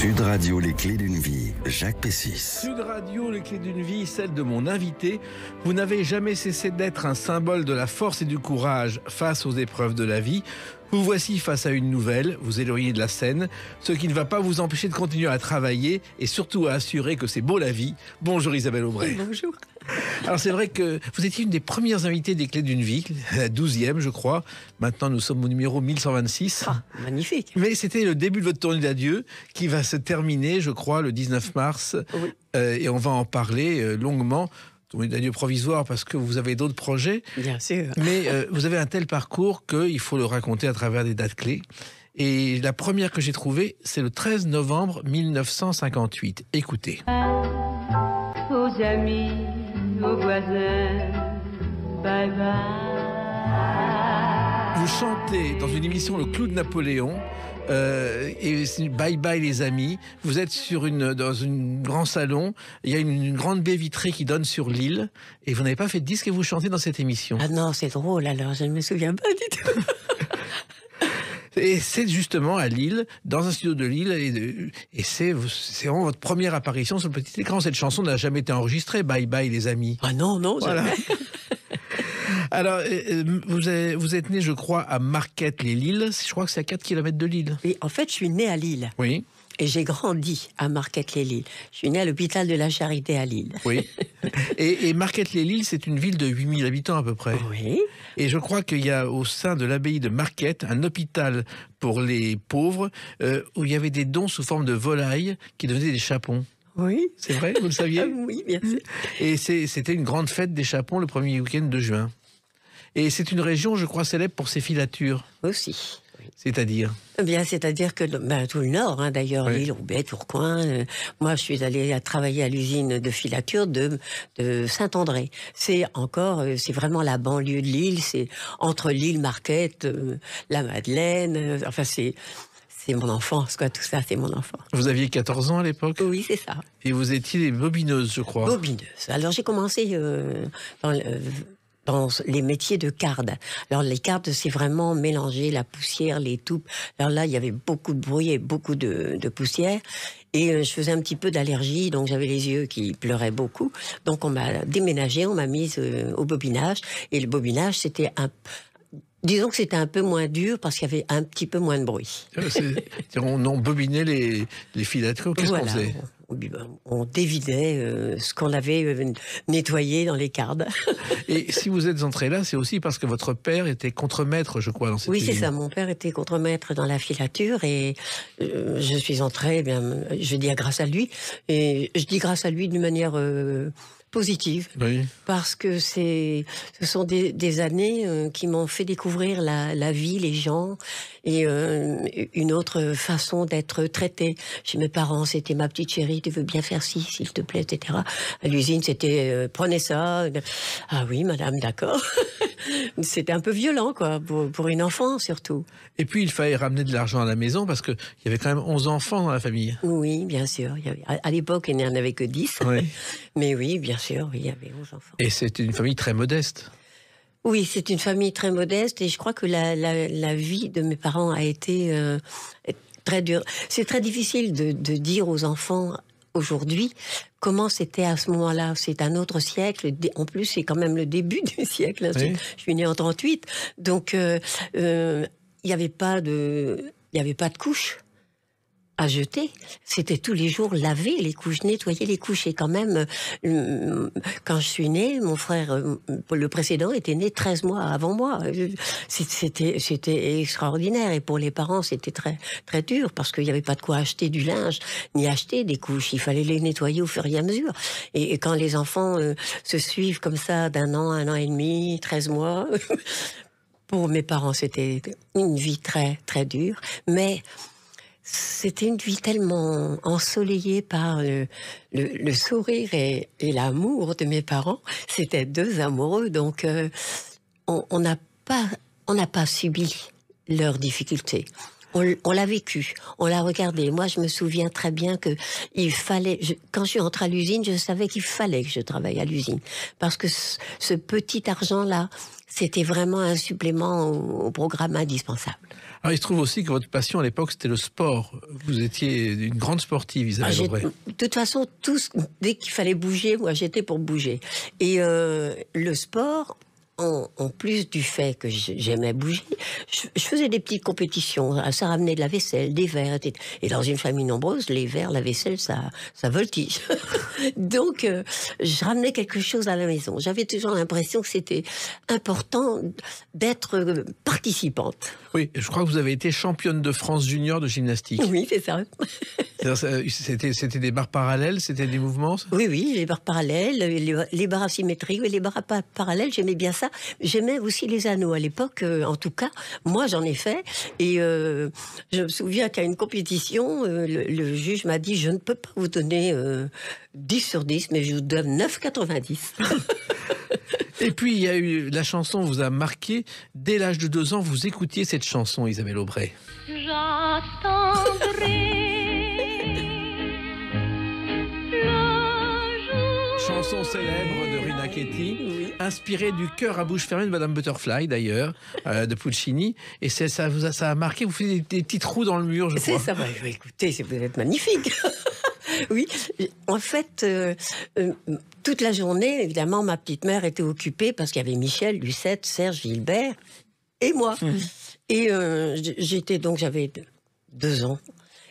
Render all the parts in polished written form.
Sud Radio, les clés d'une vie, Jacques Pessis. Sud Radio, les clés d'une vie, celle de mon invité. Vous n'avez jamais cessé d'être un symbole de la force et du courage face aux épreuves de la vie. Vous voici face à une nouvelle, vous éloignez de la scène, ce qui ne va pas vous empêcher de continuer à travailler et surtout à assurer que c'est beau la vie. Bonjour Isabelle Aubray. Bonjour. Alors c'est vrai que vous étiez une des premières invitées des clés d'une vie, la 12e je crois. Maintenant nous sommes au numéro 1126. Ah, magnifique. Mais c'était le début de votre tournée d'adieu qui va se terminer je crois le 19 mars. Oui. Et on va en parler longuement. Tournée d'adieu provisoire parce que vous avez d'autres projets. Bien sûr. Mais vous avez un tel parcours qu'il faut le raconter à travers des dates clés. Et la première que j'ai trouvée, c'est le 13 novembre 1958. Écoutez. Aux amis, aux voisins, bye bye. Vous chantez dans une émission Le Clou de Napoléon. Et bye bye les amis. Vous êtes dans un grand salon. Il y a une grande baie vitrée qui donne sur l'île. Et vous n'avez pas fait de disque et vous chantez dans cette émission. Ah non, c'est drôle alors, je ne me souviens pas du tout. Et c'est justement à Lille, dans un studio de Lille, et c'est vraiment votre première apparition sur le petit écran. Cette chanson n'a jamais été enregistrée, Bye Bye les amis. Ah non, Voilà. jamais. Alors, vous êtes né, je crois, à Marquette-les-Lilles. Je crois que c'est à 4 km de Lille. Et en fait, je suis née à Lille. Oui. Et j'ai grandi à Marquette-les-Lilles. Je suis née à l'hôpital de la Charité à Lille. Oui. Et Marquette-les-Lilles, c'est une ville de 8000 habitants à peu près. Oui. Et je crois qu'il y a au sein de l'abbaye de Marquette un hôpital pour les pauvres où il y avait des dons sous forme de volailles qui devenaient des chapons. Oui. C'est vrai, vous le saviez? Oui, bien sûr. Et c'était une grande fête des chapons le premier week-end de juin. Et c'est une région, je crois, célèbre pour ses filatures. Aussi. Oui. C'est-à-dire? Eh bien, c'est-à-dire que tout le Nord, d'ailleurs, Oui. Lille, Roubaix, Tourcoing. Moi, je suis allée travailler à l'usine de filature de Saint-André. C'est vraiment la banlieue de Lille. C'est entre Lille, Marquette, la Madeleine. Enfin, c'est mon enfance, quoi. Tout ça, c'est mon enfance. Vous aviez 14 ans à l'époque? Oui, c'est ça. Et vous étiez des bobineuses, je crois. Bobineuse. Alors, j'ai commencé dans les métiers de carde. Alors, les cardes, c'est vraiment mélanger la poussière, les toupes. Alors là, il y avait beaucoup de bruit et beaucoup de poussière. Et je faisais un petit peu d'allergie, donc j'avais les yeux qui pleuraient beaucoup. Donc, on m'a déménagée, on m'a mise au bobinage. Et le bobinage, disons que c'était un peu moins dur parce qu'il y avait un petit peu moins de bruit. On bobinait les filatures. Qu'est-ce qu'on faisait? On dévidait ce qu'on avait nettoyé dans les cardes. Et si vous êtes entré là, c'est aussi parce que votre père était contremaître, je crois, dans cette Oui, usine. c'est ça. Mon père était contremaître dans la filature et je suis entrée, je dis grâce à lui. Et je dis grâce à lui d'une manière positive. Oui. Parce que ce sont des années qui m'ont fait découvrir la vie, les gens et une autre façon d'être traité. Chez mes parents, c'était ma petite chérie, tu veux bien faire ci, s'il te plaît, etc. À l'usine, c'était prenez ça. Ah oui, madame, d'accord. C'était un peu violent, quoi, pour une enfant, surtout. Et puis, il fallait ramener de l'argent à la maison parce qu'il y avait quand même 11 enfants dans la famille. Oui, bien sûr. À l'époque, il n'y en avait que 10. Oui. Mais oui, bien sûr, il y avait 11 enfants. Et c'était une famille très modeste. Oui, c'est une famille très modeste et je crois que la vie de mes parents a été très dure. C'est très difficile de dire aux enfants aujourd'hui comment c'était à ce moment-là. C'est un autre siècle. En plus, c'est quand même le début du siècle. Oui. Je suis née en 38. Donc, il n'y avait pas de couches à jeter. C'était tous les jours laver les couches, nettoyer les couches. Et quand même, quand je suis née, mon frère, le précédent, était né 13 mois avant moi. C'était extraordinaire. Et pour les parents, c'était très, très dur parce qu'il n'y avait pas de quoi acheter du linge, ni acheter des couches. Il fallait les nettoyer au fur et à mesure. Et quand les enfants se suivent comme ça d'un an, 1 an et demi, 13 mois, pour mes parents, c'était une vie très, très dure. Mais c'était une vie tellement ensoleillée par le sourire et l'amour de mes parents. C'était 2 amoureux, donc on n'a pas subi leurs difficultés. On l'a vécu, on l'a regardé. Moi, je me souviens très bien que quand je suis entrée à l'usine, je savais qu'il fallait que je travaille à l'usine. Parce que ce petit argent-là, c'était vraiment un supplément au programme indispensable. Alors, il se trouve aussi que votre passion à l'époque, c'était le sport. Vous étiez une grande sportive, Isabelle Aubray. De toute façon, dès qu'il fallait bouger, moi j'étais pour bouger. Et le sport, en plus du fait que j'aimais bouger, je faisais des petites compétitions. Ça ramenait de la vaisselle, des verres. Et dans une famille nombreuse, les verres, la vaisselle, ça voltige. Donc, je ramenais quelque chose à la maison. J'avais toujours l'impression que c'était important d'être participante. Oui, je crois que vous avez été championne de France junior de gymnastique. Oui, c'est ça. C'était des barres parallèles, c'était des mouvements, ça? Oui, les barres parallèles, les barres asymétriques, les barres parallèles, j'aimais bien ça. J'aimais aussi les anneaux à l'époque, en tout cas. Moi, j'en ai fait. Et je me souviens qu'à une compétition, le juge m'a dit, je ne peux pas vous donner 10 sur 10, mais je vous donne 9,90. Et puis, il y a eu la chanson vous a marqué. Dès l'âge de 2 ans, vous écoutiez cette chanson, Isabelle Aubray. Chanson célèbre de Rina Ketty, oui, inspirée du Cœur à bouche fermée de Madame Butterfly, d'ailleurs, de Puccini. Et ça a marqué, vous faites des petits trous dans le mur, je crois. C'est ça, écoutez, vous êtes magnifique. Oui, en fait, toute la journée, évidemment, ma petite mère était occupée parce qu'il y avait Michel, Lucette, Serge, Gilbert et moi. Et j'avais 2 ans.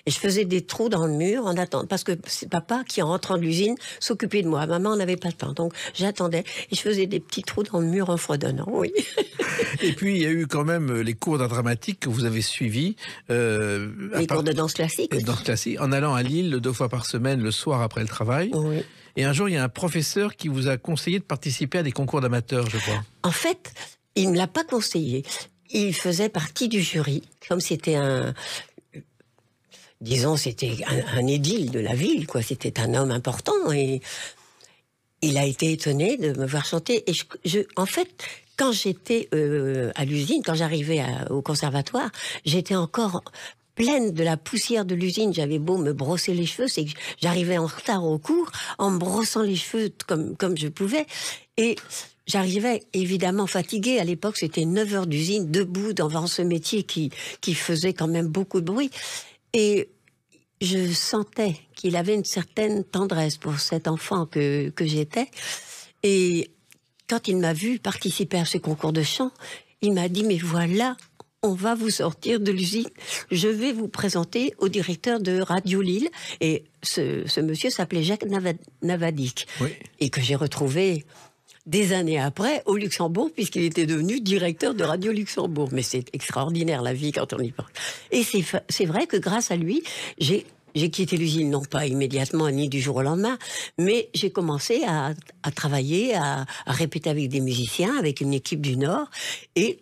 Et je faisais des trous dans le mur en attendant, parce que c'est papa qui, en rentrant de l'usine, s'occupait de moi. Maman n'avait pas le temps, donc j'attendais. Et je faisais des petits trous dans le mur en fredonnant, oui. Et puis, il y a eu quand même les cours d'art dramatique que vous avez suivis. Les cours de danse classique. Danse classique, en allant à Lille 2 fois par semaine, le soir après le travail. Oui. Et un jour, il y a un professeur qui vous a conseillé de participer à des concours d'amateurs, je crois. En fait, il ne me l'a pas conseillé. Il faisait partie du jury, comme c'était c'était un édile de la ville, quoi. C'était un homme important et il a été étonné de me voir chanter. Et en fait, quand j'étais à l'usine, quand j'arrivais au conservatoire, j'étais encore pleine de la poussière de l'usine. J'avais beau me brosser les cheveux, c'est que j'arrivais en retard au cours, en me brossant les cheveux comme je pouvais. Et j'arrivais évidemment fatiguée. À l'époque, c'était 9 heures d'usine, debout devant ce métier qui faisait quand même beaucoup de bruit. Et je sentais qu'il avait une certaine tendresse pour cet enfant que j'étais. Et quand il m'a vu participer à ce concours de chant, il m'a dit, mais voilà, on va vous sortir de l'usine. Je vais vous présenter au directeur de Radio Lille. Et ce monsieur s'appelait Jacques Navadik. Oui. Et que j'ai retrouvé des années après au Luxembourg, puisqu'il était devenu directeur de Radio Luxembourg. Mais c'est extraordinaire la vie quand on y pense. Et c'est vrai que grâce à lui, j'ai quitté l'usine, non pas immédiatement ni du jour au lendemain, mais j'ai commencé à travailler, à répéter avec des musiciens, avec une équipe du Nord. Et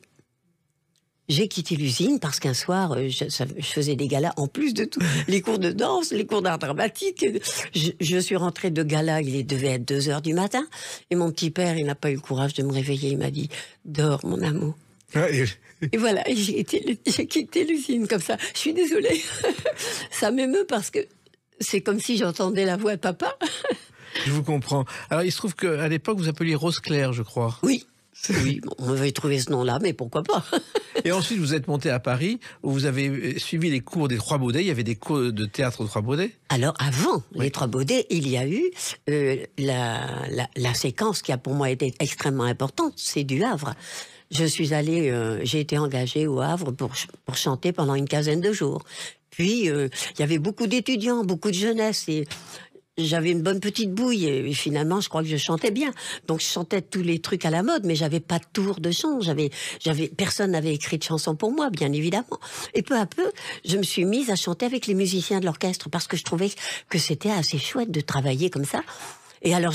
j'ai quitté l'usine parce qu'un soir, je faisais des galas, en plus de tout, les cours de danse, les cours d'art dramatique. Je suis rentrée de gala, il devait être 2 heures du matin. Et mon petit père, il n'a pas eu le courage de me réveiller. Il m'a dit, dors, mon amour. Et voilà, j'ai quitté l'usine comme ça. Je suis désolée. Ça m'émeut parce que c'est comme si j'entendais la voix de papa. Je vous comprends. Alors, il se trouve qu'à l'époque, vous appeliez Rose Claire, je crois. Oui. Oui, on avait trouvé ce nom-là, mais pourquoi pas. Et ensuite, vous êtes monté à Paris, où vous avez suivi les cours des Trois Baudets. Il y avait des cours de théâtre aux Trois Baudets. Alors, avant les Trois Baudets, il y a eu la séquence qui a pour moi été extrêmement importante, c'est du Havre. J'ai été engagée au Havre pour chanter pendant une quinzaine de jours. Puis, il y avait beaucoup d'étudiants, beaucoup de jeunesse, et j'avais une bonne petite bouille, et finalement, je crois que je chantais bien. Donc, je chantais tous les trucs à la mode, mais j'avais pas de tour de chant. Personne n'avait écrit de chanson pour moi, bien évidemment. Et peu à peu, je me suis mise à chanter avec les musiciens de l'orchestre, parce que je trouvais que c'était assez chouette de travailler comme ça. Et alors,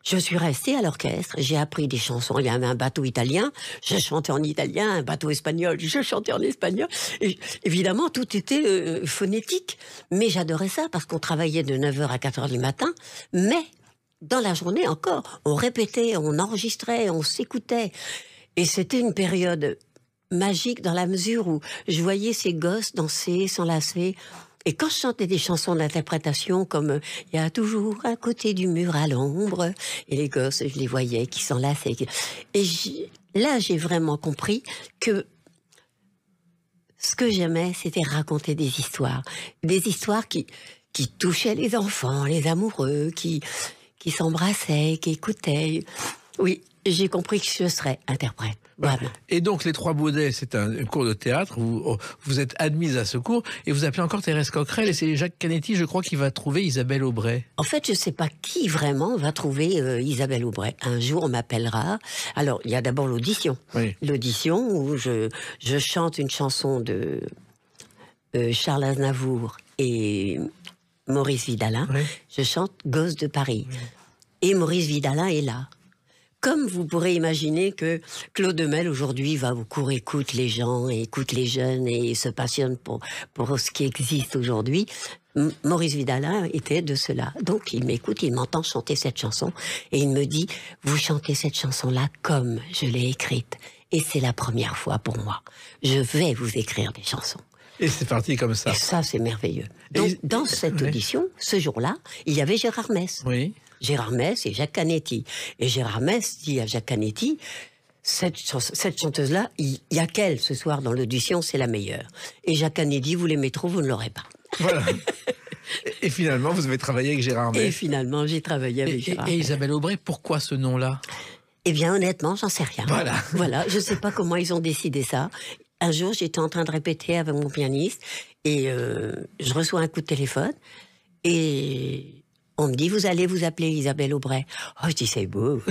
je suis restée à l'orchestre, j'ai appris des chansons. Il y avait un bateau italien, je chantais en italien, un bateau espagnol, je chantais en espagnol. Et évidemment, tout était phonétique. Mais j'adorais ça parce qu'on travaillait de 9h à 4h du matin. Mais dans la journée encore, on répétait, on enregistrait, on s'écoutait. Et c'était une période magique dans la mesure où je voyais ces gosses danser, s'enlacer. Et quand je chantais des chansons d'interprétation comme « Il y a toujours un côté du mur à l'ombre », et les gosses, je les voyais qui s'enlaçaient. Et là, j'ai vraiment compris que ce que j'aimais, c'était raconter des histoires qui touchaient les enfants, les amoureux, qui s'embrassaient, qui écoutaient. Oui, j'ai compris que je serais interprète. Vraiment. Et donc, les Trois Baudets, c'est un cours de théâtre. Vous êtes admise à ce cours et vous appelez encore Thérèse Coquerel. Et c'est Jacques Canetti, je crois, qui va trouver Isabelle Aubray. En fait, je ne sais pas qui vraiment va trouver Isabelle Aubray. Un jour, on m'appellera. Alors, il y a d'abord l'audition. Oui. L'audition où je chante une chanson de Charles Aznavour et Maurice Vidalin. Oui. Je chante Gosse de Paris. Oui. Et Maurice Vidalin est là. Comme vous pourrez imaginer que Claude Demel, aujourd'hui, va au cours, écoute les gens, écoute les jeunes et se passionne pour ce qui existe aujourd'hui, Maurice Vidalin était de cela. Donc, il m'écoute, il m'entend chanter cette chanson et il me dit « Vous chantez cette chanson-là comme je l'ai écrite. Et c'est la première fois pour moi. Je vais vous écrire des chansons. » Et c'est parti comme ça. Et ça, c'est merveilleux. Donc, dans cette audition, ce jour-là, il y avait Gérard Mess. Oui. Gérard Mess et Jacques Canetti. Et Gérard Mess dit à Jacques Canetti, cette chanteuse-là, il y a qu'elle ce soir dans l'audition, c'est la meilleure. Et Jacques Canetti, vous l'aimez trop, vous ne l'aurez pas. Voilà. Et finalement, vous avez travaillé avec Gérard Mess. Et finalement, j'ai travaillé avec Gérard Mess. Et Isabelle Aubray, pourquoi ce nom-là? Eh bien, honnêtement, j'en sais rien. Voilà. Je ne sais pas comment ils ont décidé ça. Un jour, j'étais en train de répéter avec mon pianiste et je reçois un coup de téléphone et on me dit, vous allez vous appeler Isabelle Aubray. Oh, je dis, c'est beau.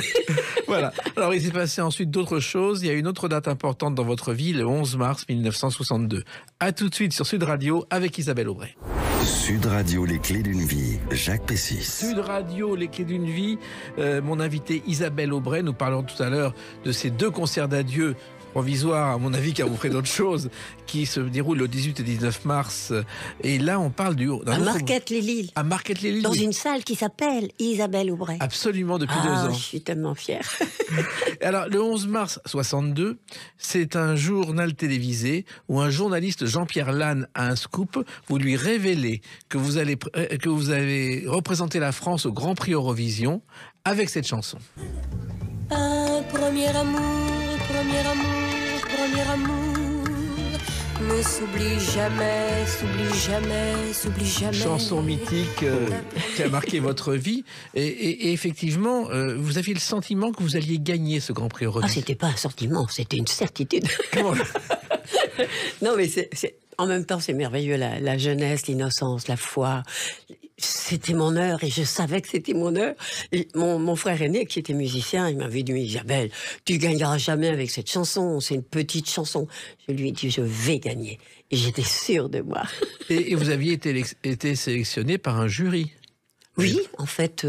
Voilà. Alors, il s'est passé ensuite d'autres choses. Il y a une autre date importante dans votre vie, le 11 mars 1962. À tout de suite sur Sud Radio avec Isabelle Aubray. Sud Radio, les clés d'une vie, Jacques Pessis. Sud Radio, les clés d'une vie. Mon invité Isabelle Aubray. Nous parlons tout à l'heure de ces 2 concerts d'adieu provisoire, à mon avis, car vous ferez d'autres choses, qui se déroulent le 18 et 19 mars. Et là, on parle à Marquette-les-Lilles. À Marquette-les-Lilles. Dans une salle qui s'appelle Isabelle Aubray. Absolument, depuis 2 ans. Je suis tellement fière. Alors, le 11 mars 62, c'est un journal télévisé où un journaliste, Jean-Pierre Lannes, a un scoop. Vous lui révélez que vous avez représenté la France au Grand Prix Eurovision avec cette chanson. Un premier amour, premier amour, premier amour, ne s'oublie jamais, s'oublie jamais, s'oublie jamais. Chanson mythique qui a marqué votre vie. Et effectivement, vous aviez le sentiment que vous alliez gagner ce Grand Prix Eurovision. Ah, c'était pas un sentiment, c'était une certitude. Comment Non, mais en même temps, c'est merveilleux, la jeunesse, l'innocence, la foi. C'était mon heure et je savais que c'était mon heure. Et mon frère aîné, qui était musicien, il m'avait dit, Isabelle, tu gagneras jamais avec cette chanson, c'est une petite chanson. Je lui ai dit, je vais gagner. Et j'étais sûre de moi. Et vous aviez été sélectionné par un jury. Oui, en fait,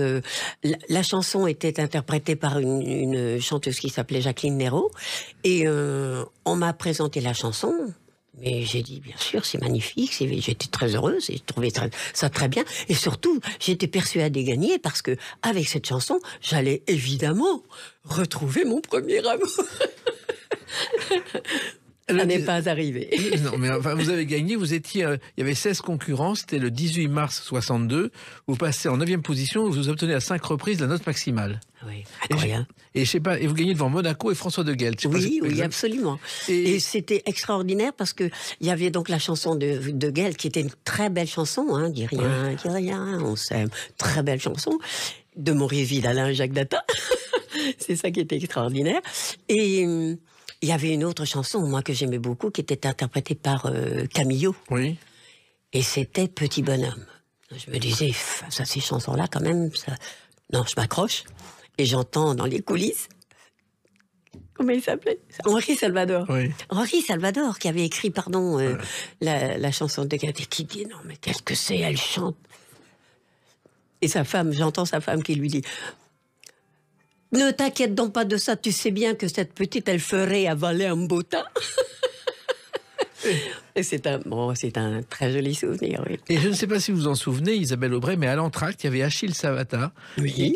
la chanson était interprétée par une chanteuse qui s'appelait Jacqueline Néraud. Et on m'a présenté la chanson. Mais j'ai dit, bien sûr, c'est magnifique, j'étais très heureuse, j'ai trouvé ça très bien. Et surtout, j'étais persuadée gagner parce que avec cette chanson, j'allais évidemment retrouver mon premier amour. Ça n'est pas arrivé. Non, mais enfin, vous avez gagné, il y avait 16 concurrents, c'était le 18 mars 62, vous passez en 9e position, vous obtenez à 5 reprises la note maximale. Oui, incroyable. Et je sais pas, et vous gagnez devant Monaco et François de Guelt. Oui, absolument. Et c'était extraordinaire parce que il y avait donc la chanson de Guelt qui était une très belle chanson, hein, dis rien, on s'aime, très belle chanson, de Maurice Vidalin et Jacques Data. C'est ça qui était extraordinaire. Et il y avait une autre chanson, moi, que j'aimais beaucoup, qui était interprétée par Camillo. Oui. Et c'était Petit Bonhomme. Je me disais, ça, ces chansons-là, quand même, ça... Non, je m'accroche. Et j'entends dans les coulisses... Comment il s'appelait? Henri Salvador. Oui. Henri Salvador, qui avait écrit, la chanson de Gad, et qui dit, non, mais qu'est-ce que c'est, elle chante. Et sa femme, j'entends sa femme qui lui dit... Ne t'inquiète donc pas de ça, tu sais bien que cette petite, elle ferait avaler un beau tas. Et c'est un très joli souvenir, oui. Et je ne sais pas si vous vous en souvenez, Isabelle Aubray, mais à l'entracte, il y avait Achille Savata,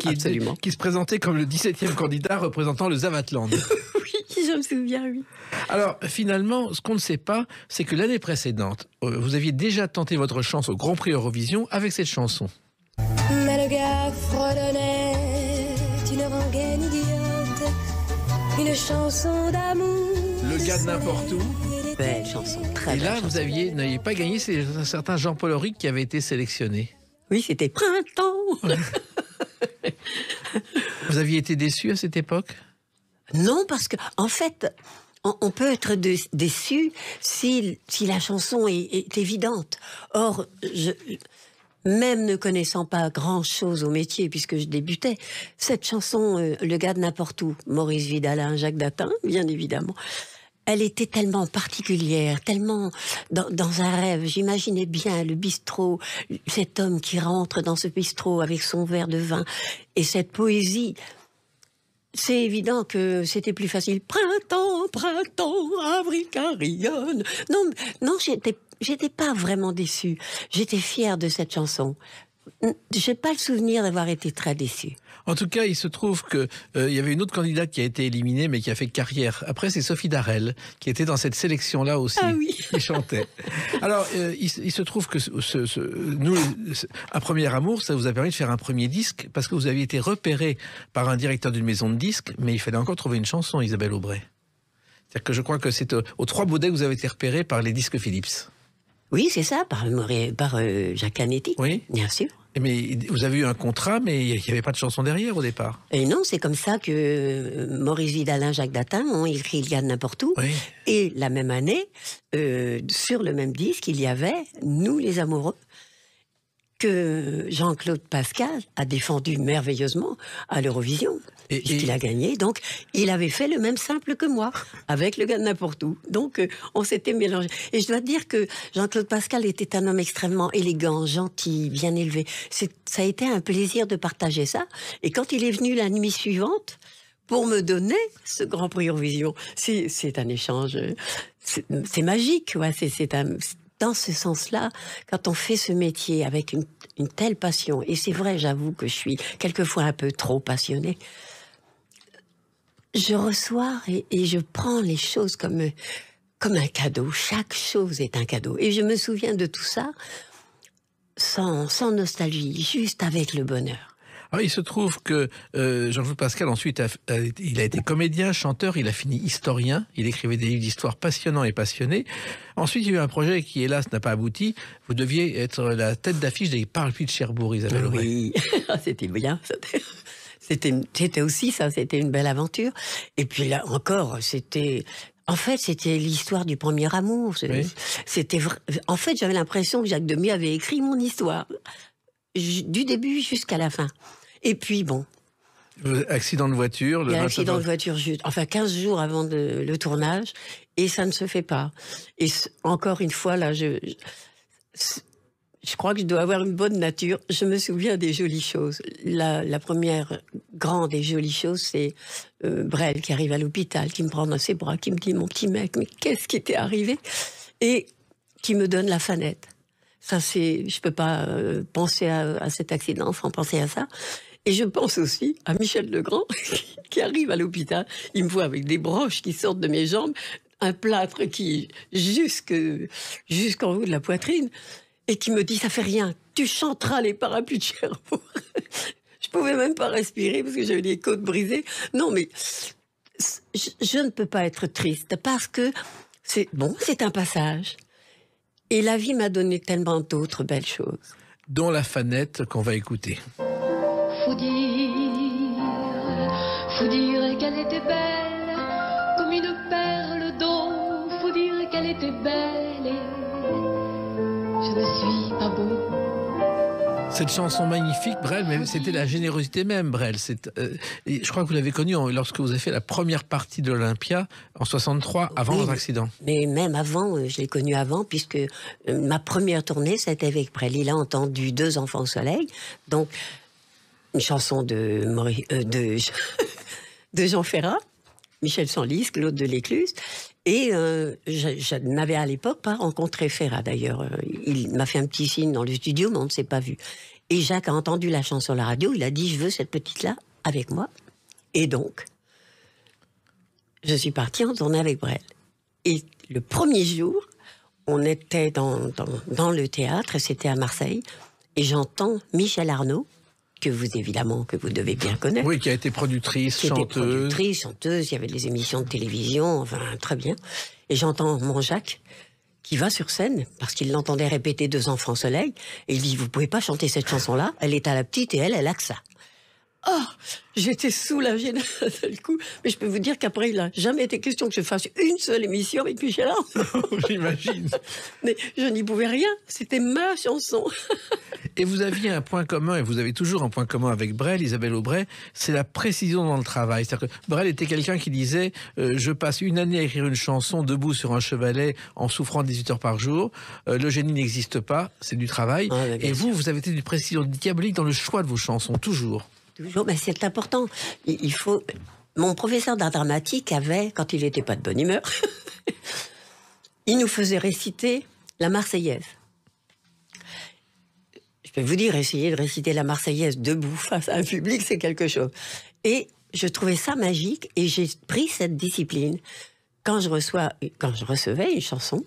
absolument. qui se présentait comme le 17e candidat représentant le Zavatland. Oui, je me souviens, oui. Alors, finalement, ce qu'on ne sait pas, c'est que l'année précédente, vous aviez déjà tenté votre chance au Grand Prix Eurovision avec cette chanson. Mais le gars fredonnait une rengaine idiote une chanson d'amour. Le gars de n'importe où. Belle chanson, très Et belle là, chanson. vous n'aviez pas gagné, c'est un certain Jean-Paul Auric qui avait été sélectionné. Oui, c'était Printemps. Vous aviez été déçu à cette époque? Non, parce que, en fait, on peut être déçu si la chanson est évidente. Or, même ne connaissant pas grand-chose au métier, puisque je débutais, cette chanson, Le gars de n'importe où, Maurice Vidalin, Jacques Datin, bien évidemment, elle était tellement particulière, tellement dans un rêve. J'imaginais bien le bistrot, cet homme qui rentre dans ce bistrot avec son verre de vin, et cette poésie. C'est évident que c'était plus facile. Printemps, printemps, avril carillonne. Non, j'étais pas vraiment déçue. J'étais fière de cette chanson. J'ai pas le souvenir d'avoir été très déçue. En tout cas, il se trouve que il y avait une autre candidate qui a été éliminée, mais qui a fait carrière. Après, c'est Sophie Darel, qui était dans cette sélection-là aussi, Ah oui. qui chantait. Alors, il se trouve que nous, un premier amour, ça vous a permis de faire un premier disque, parce que vous aviez été repéré par un directeur d'une maison de disques, mais il fallait encore trouver une chanson, Isabelle Aubray. C'est-à-dire que je crois que c'est aux Trois Baudets que vous avez été repéré par les disques Philips. Oui, c'est ça, par Jacques Canetti, Oui. bien sûr. Mais vous avez eu un contrat, mais il n'y avait pas de chanson derrière au départ. Et non, c'est comme ça que Maurice Vidalin, Jacques Datin ont écrit Il y a de n'importe où. Oui. Et la même année, sur le même disque, il y avait Nous les amoureux, que Jean-Claude Pascal a défendu merveilleusement à l'Eurovision. Puisqu'il a gagné, donc il avait fait le même simple que moi, avec Le gars de n'importe où. Donc on s'était mélangés. Et je dois dire que Jean-Claude Pascal était un homme extrêmement élégant, gentil, bien élevé. Ça a été un plaisir de partager ça. Et quand il est venu la nuit suivante, pour me donner ce Grand Prix Eurovision, c'est un échange, c'est magique. Ouais, dans ce sens-là, quand on fait ce métier avec une telle passion, et c'est vrai, j'avoue que je suis quelquefois un peu trop passionnée, je reçois et je prends les choses comme un cadeau. Chaque chose est un cadeau. Et je me souviens de tout ça sans nostalgie, juste avec le bonheur. Alors, il se trouve que Jean-Claude Pascal, ensuite, il a été comédien, chanteur, il a fini historien, il écrivait des livres d'histoire passionnants et passionnés. Ensuite, il y a eu un projet qui, hélas, n'a pas abouti. Vous deviez être la tête d'affiche des Parapluies de Cherbourg, Isabelle Aubray. Oui, c'était bien. C'était aussi ça, c'était une belle aventure. Et puis là encore, c'était l'histoire du premier amour. Oui. En fait, j'avais l'impression que Jacques Demy avait écrit mon histoire, du début jusqu'à la fin. Et puis bon. Accident de voiture. Il y a un accident de voiture, 15 jours avant le tournage, et ça ne se fait pas. Et encore une fois, là, je crois que je dois avoir une bonne nature. Je me souviens des jolies choses. La première grande et jolie chose, c'est Brel qui arrive à l'hôpital, qui me prend dans ses bras, qui me dit « Mon petit mec, mais qu'est-ce qui t'est arrivé ?» et qui me donne la fanette. Ça, je peux pas penser à cet accident sans penser à ça. Et je pense aussi à Michel Legrand, qui arrive à l'hôpital. Il me voit avec des broches qui sortent de mes jambes, un plâtre qui jusqu'en haut de la poitrine, et qui me dit « Ça fait rien, tu chanteras les Parapluies de Cherbourg. » Je pouvais même pas respirer parce que j'avais les côtes brisées. Non, mais je ne peux pas être triste parce que c'est un passage. Et la vie m'a donné tellement d'autres belles choses. Dont la fanette qu'on va écouter. Faut dire qu'elle était belle, comme une perle d'eau. Faut dire qu'elle était belle et je ne suis pas beau. Cette chanson magnifique, Brel, mais c'était la générosité même, Brel. Je crois que vous l'avez connue lorsque vous avez fait la première partie de l'Olympia en 63, avant votre accident. Mais même avant, je l'ai connu avant, puisque ma première tournée, c'était avec Brel. Il a entendu 2 enfants au soleil, donc une chanson de Jean Ferrat, Michel Senlis, Claude de l'Écluse. Et je n'avais à l'époque pas rencontré Ferrat, d'ailleurs. Il m'a fait un petit signe dans le studio, mais on ne s'est pas vu. Et Jacques a entendu la chanson à la radio, il a dit « Je veux cette petite-là avec moi ». Et donc, je suis partie en tournée avec Brel. Et le premier jour, on était dans le théâtre, c'était à Marseille, et j'entends Michel Arnaud, que vous devez bien connaître. Oui, qui a été productrice, Qui était chanteuse. productrice, chanteuse, il y avait des émissions de télévision, enfin, très bien. Et j'entends mon Jacques qui va sur scène, parce qu'il l'entendait répéter 2 ans Franc Soleil, et il dit, vous pouvez pas chanter cette chanson-là, elle est à la petite et elle a que ça. Oh, j'étais soulagée d'un seul coup. Mais je peux vous dire qu'après, il n'a jamais été question que je fasse une seule émission avec Michel Arnaud. J'imagine. Mais je n'y pouvais rien, c'était ma chanson. Et vous aviez un point commun, et vous avez toujours un point commun avec Brel, Isabelle Aubray, c'est la précision dans le travail. C'est-à-dire que Brel était quelqu'un qui disait je passe une année à écrire une chanson debout sur un chevalet en souffrant 18 heures par jour. Le génie n'existe pas, c'est du travail. Ah, et vous avez été d'une précision diabolique dans le choix de vos chansons, toujours. Toujours, mais c'est important. Il faut. Mon professeur d'art dramatique avait, quand il n'était pas de bonne humeur, il nous faisait réciter la Marseillaise. Je peux vous dire, essayer de réciter la Marseillaise debout face à un public, c'est quelque chose. Et je trouvais ça magique, et j'ai pris cette discipline. Quand je recevais une chanson,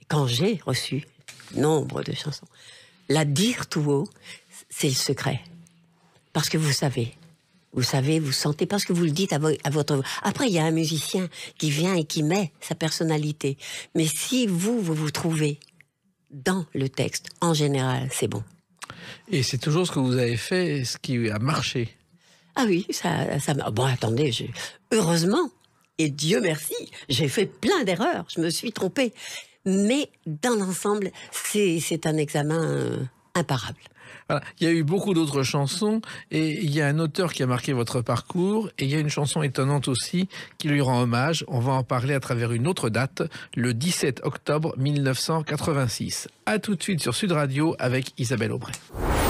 quand j'ai reçu nombre de chansons, la dire tout haut, c'est le secret. Parce que vous savez, vous sentez, parce que vous le dites à votre voix. Après, il y a un musicien qui vient et qui met sa personnalité. Mais si vous trouvez dans le texte, en général, c'est bon. Et c'est toujours ce que vous avez fait, ce qui a marché. Ah oui, ça bon, attendez, heureusement, et Dieu merci, j'ai fait plein d'erreurs, je me suis trompée. Mais dans l'ensemble, c'est un examen imparable. Voilà. Il y a eu beaucoup d'autres chansons et il y a un auteur qui a marqué votre parcours et il y a une chanson étonnante aussi qui lui rend hommage. On va en parler à travers une autre date, le 17 octobre 1986. À tout de suite sur Sud Radio avec Isabelle Aubray.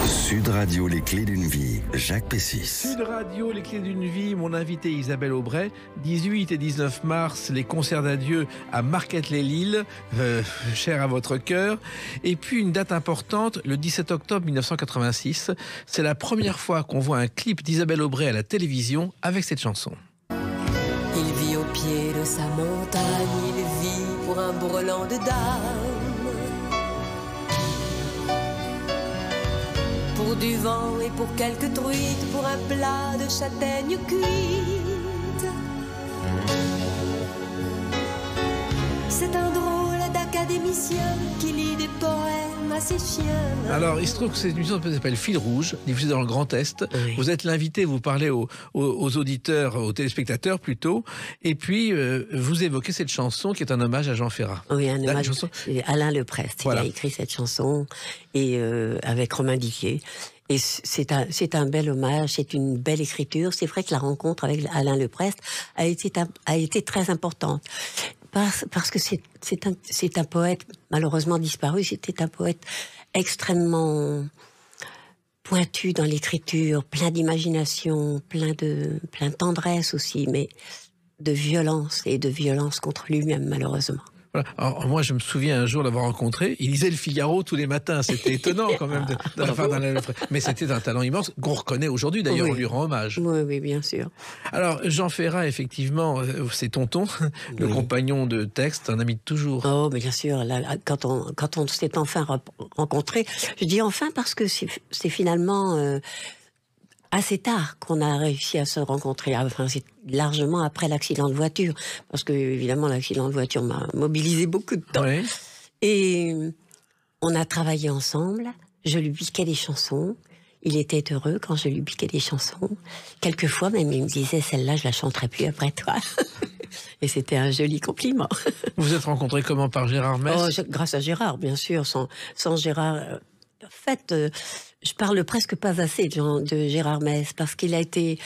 Sud Radio, les clés d'une vie, Jacques Pessis. Sud Radio, les clés d'une vie, mon invité Isabelle Aubray. 18 et 19 mars, les concerts d'adieu à Marquette-les-Lilles, cher à votre cœur. Et puis une date importante, le 17 octobre 1986. C'est la première fois qu'on voit un clip d'Isabelle Aubray à la télévision avec cette chanson. Il vit au pied de sa montagne, il vit pour un brelan de dames. Pour du vent et pour quelques truites, pour un plat de châtaigne cuite. C'est un drôle d'académicien qui lit des poèmes à ses chiens. Alors, il se trouve que cette émission s'appelle Fil Rouge, diffusée dans le Grand Est. Oui. Vous êtes l'invité, vous parlez aux auditeurs, aux téléspectateurs plutôt, et puis vous évoquez cette chanson qui est un hommage à Jean Ferrat. Oui, un La hommage. chanson- C'est Alain Leprest, Voilà. il a écrit cette chanson, et avec Romain Diquier. Et c'est un bel hommage, c'est une belle écriture. C'est vrai que la rencontre avec Alain Leprest a été très importante. Parce que c'est un poète malheureusement disparu, c'était un poète extrêmement pointu dans l'écriture, plein d'imagination, plein de tendresse aussi, mais de violence, et de violence contre lui-même malheureusement. Voilà. Alors, moi, je me souviens un jour l'avoir rencontré. Il lisait le Figaro tous les matins. C'était étonnant quand même de la part d'Alain Leprest. Mais c'était un talent immense qu'on reconnaît aujourd'hui. D'ailleurs, Oui. on lui rend hommage. Oui, oui, bien sûr. Alors, Jean Ferrat, effectivement, c'est tonton, le Oui. compagnon de texte, un ami de toujours. Oh, mais bien sûr, là, quand on s'est enfin rencontrés, je dis enfin parce que c'est finalement assez tard qu'on a réussi à se rencontrer. Enfin, c'est largement après l'accident de voiture, parce que évidemment l'accident de voiture m'a mobilisé beaucoup de temps. Ouais. Et on a travaillé ensemble. Je lui piquais des chansons. Il était heureux quand je lui piquais des chansons. Quelquefois même, il me disait celle-là, je la chanterai plus après toi. Et c'était un joli compliment. Vous vous êtes rencontrés comment, par Gérard Mess? Oh, grâce à Gérard, bien sûr. Sans Gérard, en fait, je parle presque pas assez de Gérard Mess parce qu'il a été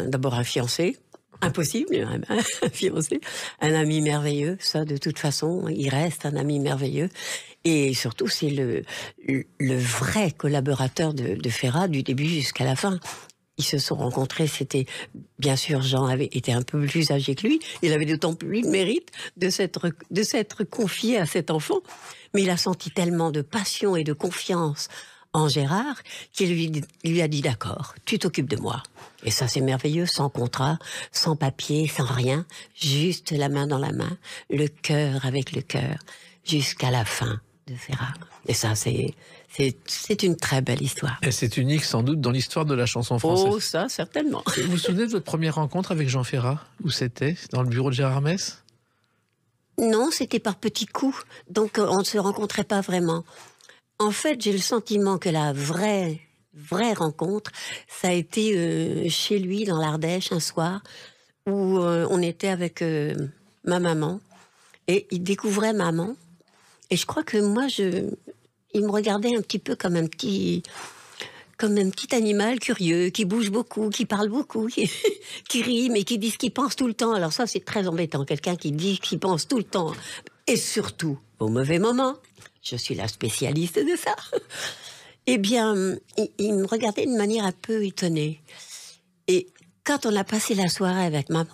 d'abord un fiancé, impossible, un fiancé, un ami merveilleux. Ça, de toute façon, il reste un ami merveilleux. Et surtout, c'est le vrai collaborateur de Ferrat du début jusqu'à la fin. Ils se sont rencontrés, c'était, bien sûr, Jean avait été un peu plus âgé que lui, il avait d'autant plus le mérite de s'être confié à cet enfant, mais il a senti tellement de passion et de confiance en Gérard qu'il lui a dit d'accord, tu t'occupes de moi. Et ça c'est merveilleux, sans contrat, sans papier, sans rien, juste la main dans la main, le cœur avec le cœur, jusqu'à la fin de Ferrat. Et ça c'est C'est une très belle histoire. Et c'est unique sans doute dans l'histoire de la chanson française. Oh, ça, certainement. Vous vous souvenez de votre première rencontre avec Jean Ferrat? Où c'était? Dans le bureau de Gérard Mess? Non, c'était par petits coups, donc on ne se rencontrait pas vraiment. En fait, j'ai le sentiment que la vraie rencontre, ça a été chez lui, dans l'Ardèche, un soir, où on était avec ma maman, et il découvrait maman, et je crois que moi, il me regardait un petit peu comme un petit animal curieux, qui bouge beaucoup, qui parle beaucoup, qui rit, mais qui dit ce qu'il pense tout le temps. Alors ça, c'est très embêtant, quelqu'un qui dit ce qu'il pense tout le temps, et surtout, au mauvais moment. Je suis la spécialiste de ça. Eh bien, il me regardait d'une manière un peu étonnée. Et quand on a passé la soirée avec maman,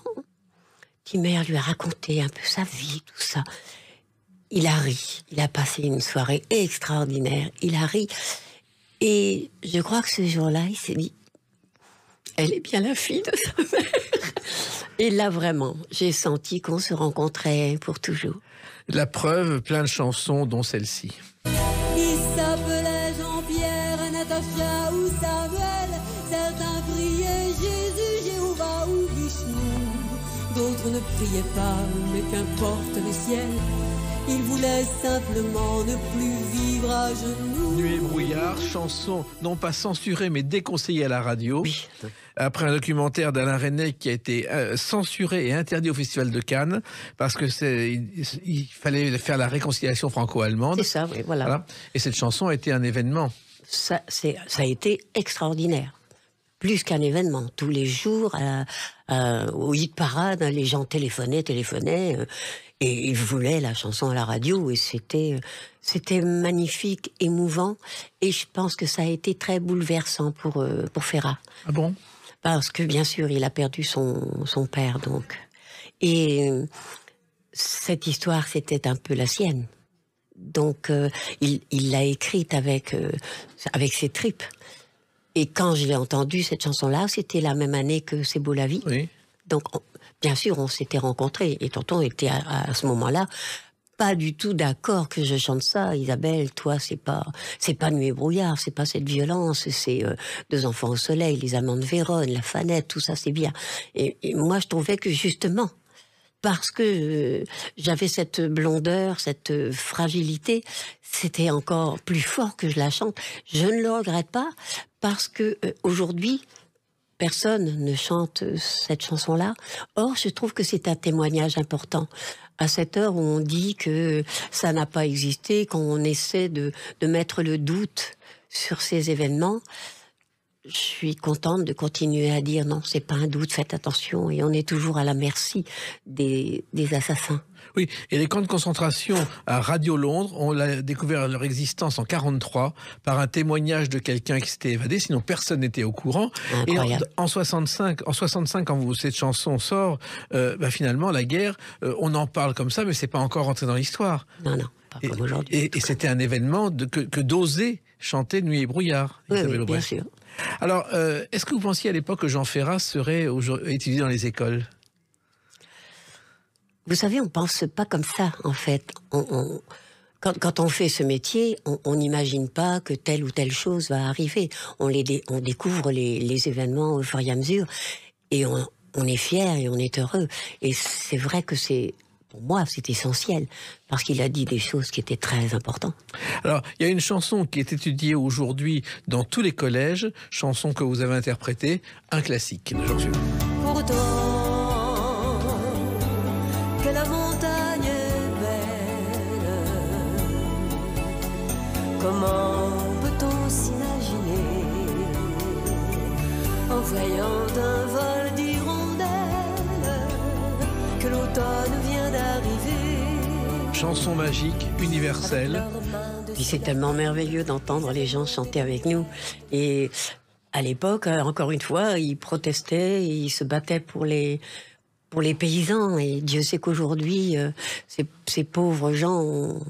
petite mère lui a raconté un peu sa vie, tout ça. Il a ri. Il a passé une soirée extraordinaire. Il a ri. Et je crois que ce jour-là, il s'est dit, elle est bien la fille de sa mère. Et là, vraiment, j'ai senti qu'on se rencontrait pour toujours. La preuve, plein de chansons, dont celle-ci. Il s'appelait Jean-Pierre, Natacha ou Samuel. Certains priaient Jésus, Jéhovah ou Vishnu. D'autres ne priaient pas, mais qu'importe le ciel. Ils voulaient simplement ne plus vivre à genoux. Nuit et brouillard, chanson non pas censurée mais déconseillée à la radio. Oui. Après un documentaire d'Alain Resnais qui a été censuré et interdit au Festival de Cannes parce que il fallait faire la réconciliation franco-allemande. C'est ça, oui, voilà. Et cette chanson a été un événement. Ça a été extraordinaire. Plus qu'un événement. Tous les jours, au hit parade, les gens téléphonaient, et ils voulaient la chanson à la radio, et c'était magnifique, émouvant, et je pense que ça a été très bouleversant pour Ferrat. Ah bon? Parce que, bien sûr, il a perdu son père, donc. Et cette histoire, c'était un peu la sienne. Donc, il l'a écrite avec ses tripes. Et quand je l'ai entendue, cette chanson-là, c'était la même année que C'est beau la vie. Oui. Donc, bien sûr, on s'était rencontrés. Et tonton était à ce moment-là pas du tout d'accord que je chante ça. Isabelle, toi, c'est pas Nuit et brouillard, c'est pas cette violence, c'est Deux enfants au soleil, Les amants de Vérone, La Fanette, tout ça, c'est bien. Et moi, je trouvais que justement, parce que j'avais cette blondeur, cette fragilité, c'était encore plus fort que je la chante. Je ne le regrette pas, parce que aujourd'hui, personne ne chante cette chanson-là. Or, je trouve que c'est un témoignage important. À cette heure où on dit que ça n'a pas existé, qu'on essaie de mettre le doute sur ces événements, je suis contente de continuer à dire non, c'est pas un doute, faites attention, et on est toujours à la merci des assassins. Oui, et les camps de concentration à Radio Londres, on a découvert leur existence en 1943 par un témoignage de quelqu'un qui s'était évadé, sinon personne n'était au courant. Incroyable. Et en 65, quand cette chanson sort, finalement, la guerre, on en parle comme ça, mais c'est pas encore rentré dans l'histoire. Non, pas comme aujourd'hui. Et c'était un événement que d'oser chanter Nuit et brouillard. Oui, bien sûr. Alors, est-ce que vous pensiez à l'époque que Jean Ferrat serait étudié dans les écoles? Vous savez, on pense pas comme ça, en fait. Quand on fait ce métier, on n'imagine pas que telle ou telle chose va arriver. On découvre les événements au fur et à mesure, et on est fier et on est heureux. Et c'est vrai que pour moi, c'est essentiel, parce qu'il a dit des choses qui étaient très importantes. Alors, il y a une chanson qui est étudiée aujourd'hui dans tous les collèges, chanson que vous avez interprétée, un classique de Georges. Pourtant que la montagne est belle, comment peut-on s'imaginer en voyant d'un vol d'hirondelles que l'automne vient d'arriver? Chanson magique, universelle. Puis c'est tellement merveilleux d'entendre les gens chanter avec nous. Et à l'époque, encore une fois, ils protestaient, ils se battaient pour les paysans. Et Dieu sait qu'aujourd'hui, ces pauvres gens ont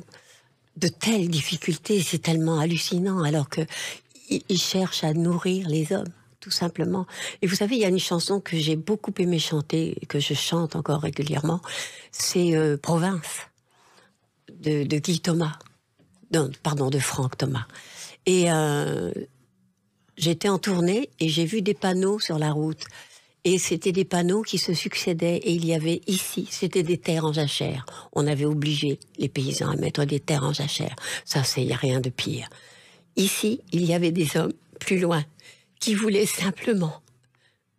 de telles difficultés, c'est tellement hallucinant, alors qu'ils cherchent à nourrir les hommes, tout simplement. Et vous savez, il y a une chanson que j'ai beaucoup aimé chanter, que je chante encore régulièrement, c'est Province, de Guy Thomas. Non, pardon, de Franck Thomas. Et j'étais en tournée et j'ai vu des panneaux sur la route. Et c'était des panneaux qui se succédaient. Et il y avait ici, c'était des terres en jachère. On avait obligé les paysans à mettre des terres en jachère. Ça, il n'y a rien de pire. Ici, il y avait des hommes, plus loin, qui voulaient simplement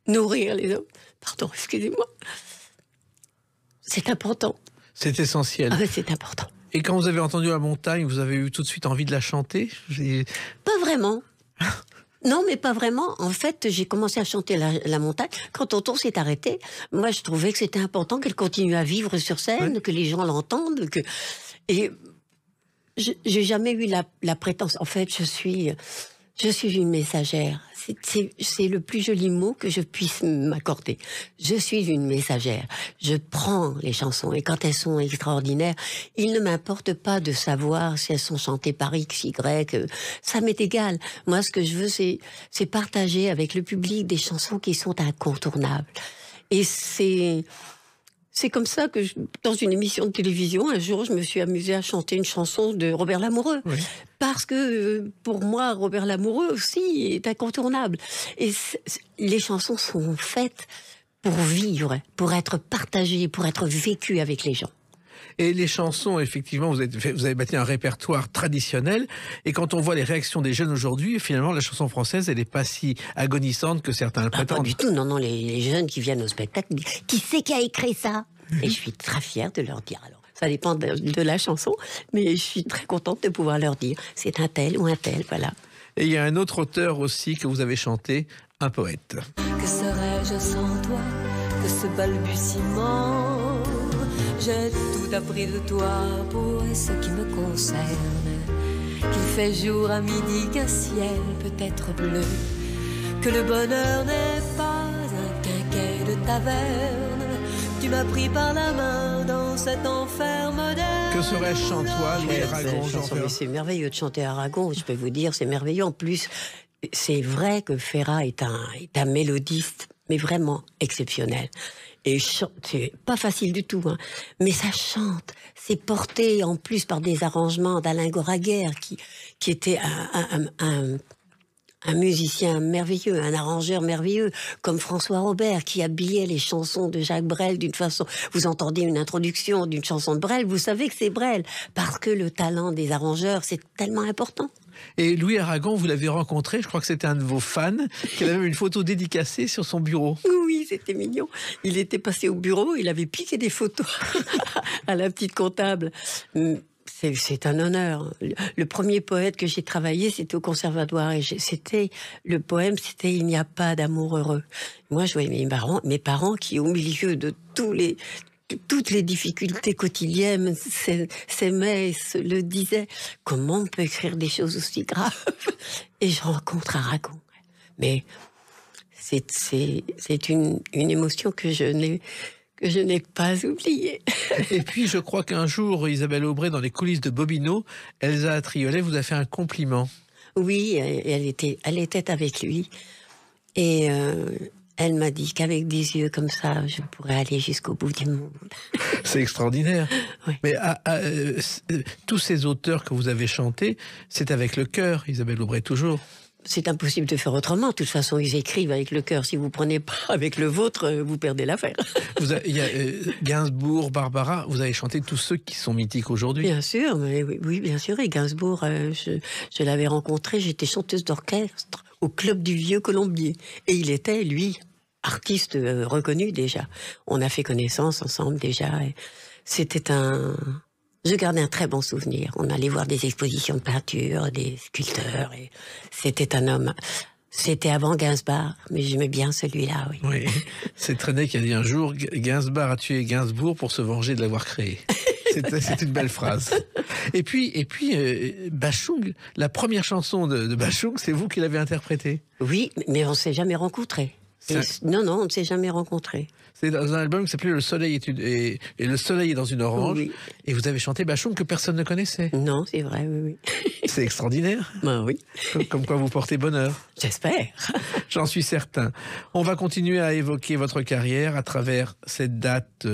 nourrir les hommes. Pardon, excusez-moi. C'est important. C'est essentiel. Ah, c'est important. Et quand vous avez entendu la montagne, vous avez eu tout de suite envie de la chanter? Pas vraiment. Non, mais pas vraiment. En fait, j'ai commencé à chanter la montagne. Quand Tonton s'est arrêté, moi, je trouvais que c'était important qu'elle continue à vivre sur scène, que les gens l'entendent. Et j'ai jamais eu la prétention. En fait, je suis une messagère. C'est le plus joli mot que je puisse m'accorder. Je suis une messagère. Je prends les chansons et quand elles sont extraordinaires, il ne m'importe pas de savoir si elles sont chantées par X, Y. Ça m'est égal. Moi, ce que je veux, c'est partager avec le public des chansons qui sont incontournables. Et c'est comme ça que, dans une émission de télévision, un jour, je me suis amusée à chanter une chanson de Robert Lamoureux. Oui. Parce que, pour moi, Robert Lamoureux aussi est incontournable. Et les chansons sont faites pour vivre, pour être partagées, pour être vécues avec les gens. Et les chansons, effectivement, vous avez bâti un répertoire traditionnel. Et quand on voit les réactions des jeunes aujourd'hui, finalement, la chanson française, elle n'est pas si agonisante que certains le prétendent. Pas du tout, non, les jeunes qui viennent au spectacle disent « Qui c'est qui a écrit ça ?» Et je suis très fière de leur dire. Alors, ça dépend de la chanson, mais je suis très contente de pouvoir leur dire « C'est un tel ou un tel, voilà. » Et il y a un autre auteur aussi que vous avez chanté, un poète. Que serais-je sans toi, que ce balbutiement? J'ai tout appris de toi pour ce qui me concerne. Qu'il fait jour à midi, qu'un ciel peut être bleu, que le bonheur n'est pas un quinquet de taverne. Tu m'as pris par la main dans cet enfer moderne. Que serais-je sans toi, Louis Aragon? C'est merveilleux de chanter Aragon, je peux vous dire, c'est merveilleux. En plus, c'est vrai que Ferrat est un mélodiste, mais vraiment exceptionnel. Et c'est pas facile du tout, hein. Mais ça chante. C'est porté en plus par des arrangements d'Alain Goraguer, qui était un musicien merveilleux, un arrangeur merveilleux, comme François Robert, qui habillait les chansons de Jacques Brel d'une façon... Vous entendez une introduction d'une chanson de Brel, vous savez que c'est Brel, parce que le talent des arrangeurs, c'est tellement important. Et Louis Aragon, vous l'avez rencontré, je crois que c'était un de vos fans, qui avait même une photo dédicacée sur son bureau. Oui, c'était mignon. Il était passé au bureau, il avait piqué des photos à la petite comptable. C'est un honneur. Le premier poète que j'ai travaillé, c'était au conservatoire. Et le poème, c'était « Il n'y a pas d'amour heureux ». Moi, je voyais mes parents qui, au milieu de toutes les difficultés quotidiennes, s'aimaient, le disaient. Comment on peut écrire des choses aussi graves? Et je rencontre Aragon. Mais c'est une émotion que je n'ai pas oubliée. Et puis, je crois qu'un jour, Isabelle Aubray, dans les coulisses de Bobino, Elsa Triolet vous a fait un compliment. Oui, elle était avec lui. Et elle m'a dit qu'avec des yeux comme ça, je pourrais aller jusqu'au bout du monde. C'est extraordinaire. Oui. Mais tous ces auteurs que vous avez chantés, c'est avec le cœur, Isabelle Aubray, toujours. C'est impossible de faire autrement. De toute façon, ils écrivent avec le cœur. Si vous prenez pas avec le vôtre, vous perdez l'affaire. Il y a Gainsbourg, Barbara, vous avez chanté tous ceux qui sont mythiques aujourd'hui. Bien sûr, oui, bien sûr. Et Gainsbourg, je l'avais rencontré, j'étais chanteuse d'orchestre au Club du Vieux Colombier. Et il était, lui, artiste reconnu déjà. On a fait connaissance ensemble déjà. C'était Je garde un très bon souvenir. On allait voir des expositions de peinture, des sculpteurs. Et c'était un homme. C'était avant Gainsbourg, mais j'aimais bien celui-là, oui. Oui, c'est Trenet qui a dit un jour « Gainsbourg a tué Gainsbourg pour se venger de l'avoir créé ». C'est une belle phrase. Et puis Bachung, la première chanson de Bachung, c'est vous qui l'avez interprétée. Oui, mais on ne s'est jamais rencontrés. Non, on ne s'est jamais rencontrés. C'est dans un album qui s'appelait Le Soleil et le Soleil est dans une orange. Oui. Et vous avez chanté Bachung que personne ne connaissait. Non, c'est vrai, oui. C'est extraordinaire. Ben oui. Comme quoi vous portez bonheur. J'espère. J'en suis certain. On va continuer à évoquer votre carrière à travers cette date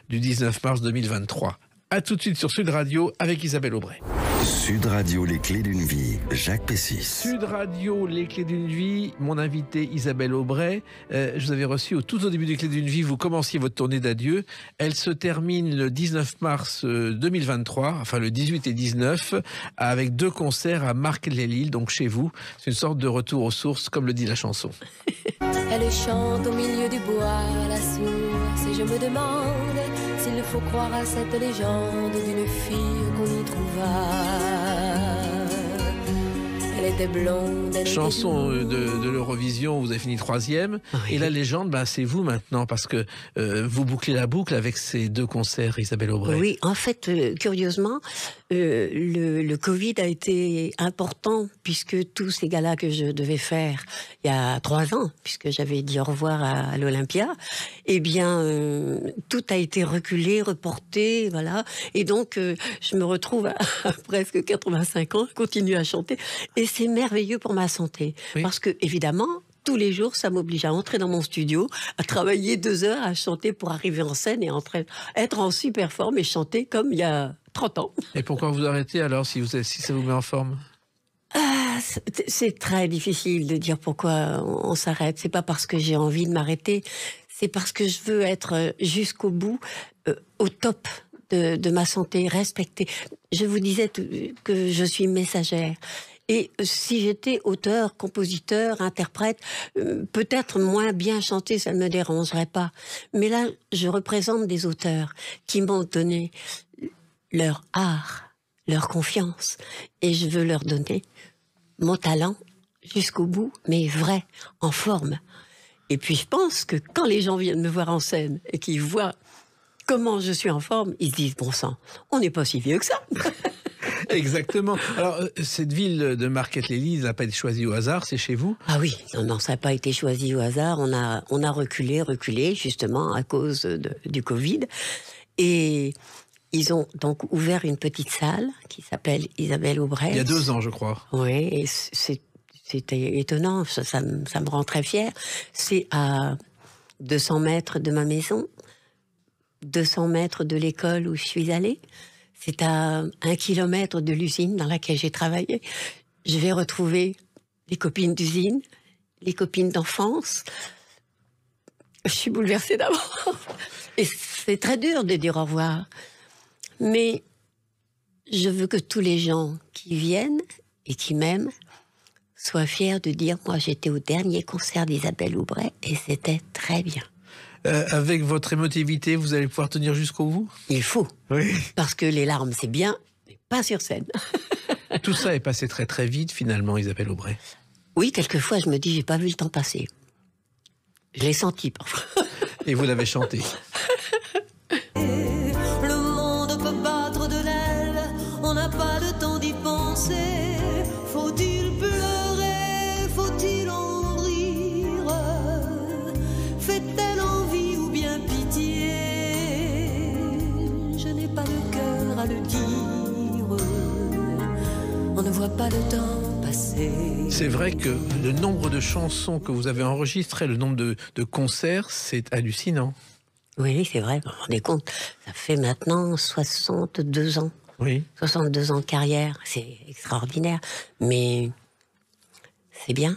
du 19 mars 2023. À tout de suite sur Sud Radio avec Isabelle Aubray. Sud Radio, les clés d'une vie, Jacques Pessis. Sud Radio, les clés d'une vie, mon invité Isabelle Aubray. Je vous avais reçu tout au début des clés d'une vie, vous commenciez votre tournée d'adieu. Elle se termine le 19 mars 2023, enfin le 18 et 19, avec 2 concerts à Marques-les-Lilles, donc chez vous. C'est une sorte de retour aux sources, comme le dit la chanson. Elle chante au milieu du bois, la source, et je me demande s'il faut croire à cette légende d'une fille qu'on y trouva. Elle était blonde. Elle Chanson était de l'Eurovision, vous avez fini 3e. Oui. Et la légende, c'est vous maintenant, parce que vous bouclez la boucle avec ces 2 concerts, Isabelle Aubray. Oui, en fait, curieusement, le Covid a été important puisque tous ces galas que je devais faire il y a 3 ans, puisque j'avais dit au revoir à l'Olympia, eh bien, tout a été reculé, reporté, voilà. Et donc, je me retrouve à presque 85 ans, à continuer à chanter. Et c'est merveilleux pour ma santé. Oui. Parce que, évidemment, tous les jours, ça m'oblige à entrer dans mon studio, à travailler 2 heures, à chanter pour arriver en scène et être en super forme et chanter comme il y a 30 ans. Et pourquoi vous arrêtez alors si ça vous met en forme? C'est très difficile de dire pourquoi on s'arrête. C'est pas parce que j'ai envie de m'arrêter, c'est parce que je veux être jusqu'au bout, au top de ma santé, respectée. Je vous disais que je suis messagère. Et si j'étais auteur, compositeur, interprète, peut-être moins bien chanter, ça ne me dérangerait pas. Mais là, je représente des auteurs qui m'ont donné leur art, leur confiance. Et je veux leur donner mon talent jusqu'au bout, mais vrai, en forme. Et puis je pense que quand les gens viennent me voir en scène et qu'ils voient comment je suis en forme, ils se disent, bon sang, on n'est pas si vieux que ça. Exactement. Alors, cette ville de Marques-les-Lilles n'a pas été choisie au hasard, c'est chez vous? Ah oui, non, ça n'a pas été choisi au hasard. On a reculé, justement, à cause du Covid. Et ils ont donc ouvert une petite salle qui s'appelle Isabelle Aubray. Il y a 2 ans, je crois. Oui, et c'était étonnant, ça me rend très fière. C'est à 200 mètres de ma maison, 200 mètres de l'école où je suis allée. C'est à 1 kilomètre de l'usine dans laquelle j'ai travaillé. Je vais retrouver les copines d'usine, les copines d'enfance. Je suis bouleversée d'abord. Et c'est très dur de dire au revoir. Mais je veux que tous les gens qui viennent et qui m'aiment soient fiers de dire « Moi, j'étais au dernier concert d'Isabelle Aubray et c'était très bien. » Avec votre émotivité, vous allez pouvoir tenir jusqu'au bout? Il faut. Oui. Parce que les larmes, c'est bien, mais pas sur scène. Tout ça est passé très très vite finalement, Isabelle Aubray. Oui, quelquefois, je me dis, j'ai pas vu le temps passer. Je l'ai senti parfois. Et vous l'avez chanté. Le monde peut battre de l'aile, on n'a pas le temps d'y penser. Faut-il pleurer, faut-il en rire? Fait-elle envie ou bien pitié? Je n'ai pas le cœur à le dire. On ne voit pas le temps passer. C'est vrai que le nombre de chansons que vous avez enregistrées, le nombre de concerts, c'est hallucinant. Oui, c'est vrai, vous vous rendez compte. Ça fait maintenant 62 ans. Oui. 62 ans de carrière, c'est extraordinaire. Mais c'est bien.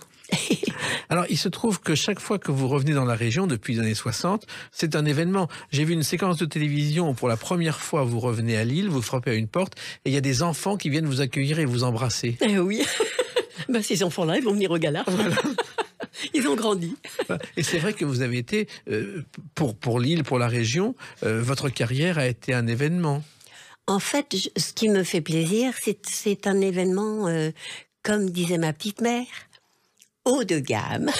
Alors, il se trouve que chaque fois que vous revenez dans la région, depuis les années 60, c'est un événement. J'ai vu une séquence de télévision où pour la première fois, vous revenez à Lille, vous frappez à une porte, et il y a des enfants qui viennent vous accueillir et vous embrasser. Oui. Ces enfants-là, ils vont venir au gala. Voilà. Ils ont grandi. Et c'est vrai que vous avez été, pour Lille, pour la région, votre carrière a été un événement. En fait, ce qui me fait plaisir, c'est un événement, comme disait ma petite mère, haut de gamme.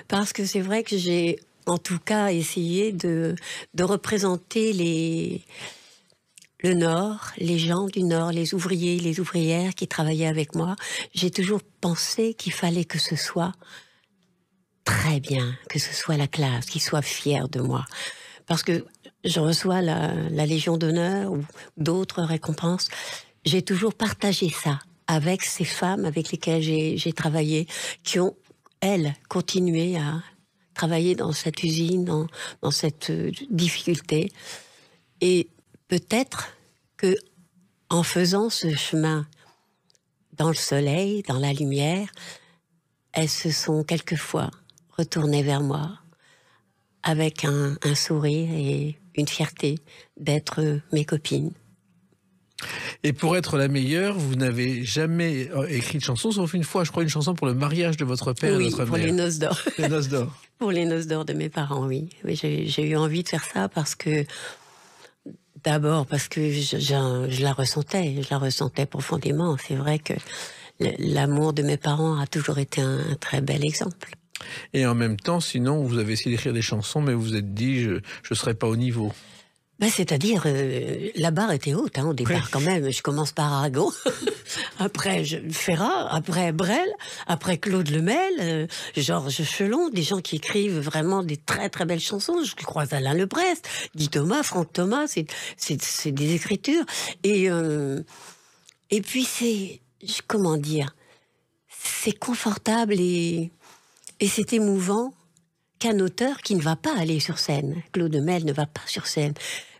Parce que c'est vrai que j'ai, en tout cas, essayé de représenter le Nord, les gens du Nord, les ouvriers, les ouvrières qui travaillaient avec moi. J'ai toujours pensé qu'il fallait que ce soit très bien, que ce soit la classe, qu'ils soient fiers de moi. Parce que je reçois la Légion d'honneur ou d'autres récompenses. J'ai toujours partagé ça avec ces femmes avec lesquelles j'ai travaillé, qui ont, elles, continué à travailler dans cette usine, dans cette difficulté. Et peut-être que en faisant ce chemin dans le soleil, dans la lumière, elles se sont quelquefois retournées vers moi avec un sourire et une fierté d'être mes copines. Et pour être la meilleure, vous n'avez jamais écrit de chanson, sauf une fois, je crois, une chanson pour le mariage de votre père et de votre mère. Pour les noces d'or. Les noces d'or. Pour les noces d'or de mes parents, oui. Oui, j'ai eu envie de faire ça parce que, d'abord, parce que je la ressentais profondément. C'est vrai que l'amour de mes parents a toujours été un très bel exemple. Et en même temps, sinon, vous avez essayé d'écrire des chansons, mais vous vous êtes dit, je ne serai pas au niveau. Ben, c'est-à-dire, la barre était haute au départ quand même. Je commence par Aragon, après Ferrat, après Brel, après Claude Lemel, Georges Chelon, des gens qui écrivent vraiment des très très belles chansons. Je croise Alain Lebrest, Guy Thomas, Franck Thomas, c'est des écritures. Et puis comment dire, c'est confortable et c'est émouvant qu'un auteur qui ne va pas aller sur scène, Claude Lemel ne va pas sur scène,